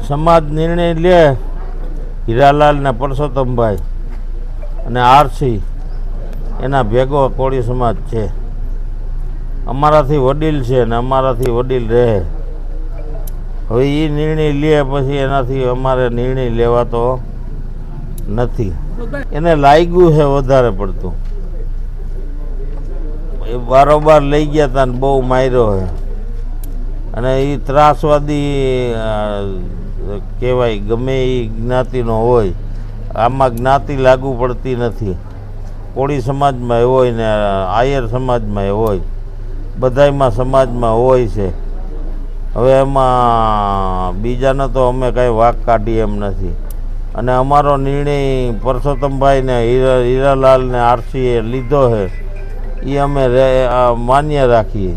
સમાજ નિર્ણય લે હીરાલાલ ને પરસોત્તમભાઈ અને આરસી એના ભેગો કોળી સમાજ છે. અમારાથી વડીલ છે ને અમારાથી વડીલ રહે. હવે એ નિર્ણય લે પછી એનાથી અમારે નિર્ણય લેવાતો નથી. એને લાગ્યું છે વધારે પડતું. એ બારોબાર લઈ ગયા હતા ને બહુ માર્યો છે. અને એ ત્રાસવાદી કહેવાય, ગમે એ જ્ઞાતિનો હોય. આમાં જ્ઞાતિ લાગુ પડતી નથી. કોળી સમાજમાં હોય ને આયર સમાજમાં હોય, બધાયમાં સમાજમાં હોય છે. હવે એમાં બીજાને તો અમે કાંઈ વાંક કાઢીએ એમ નથી. અને અમારો નિર્ણય પરસોત્તમભાઈને હીરાલાલ ને આરસીએ લીધો છે, એ અમે માન્ય રાખીએ.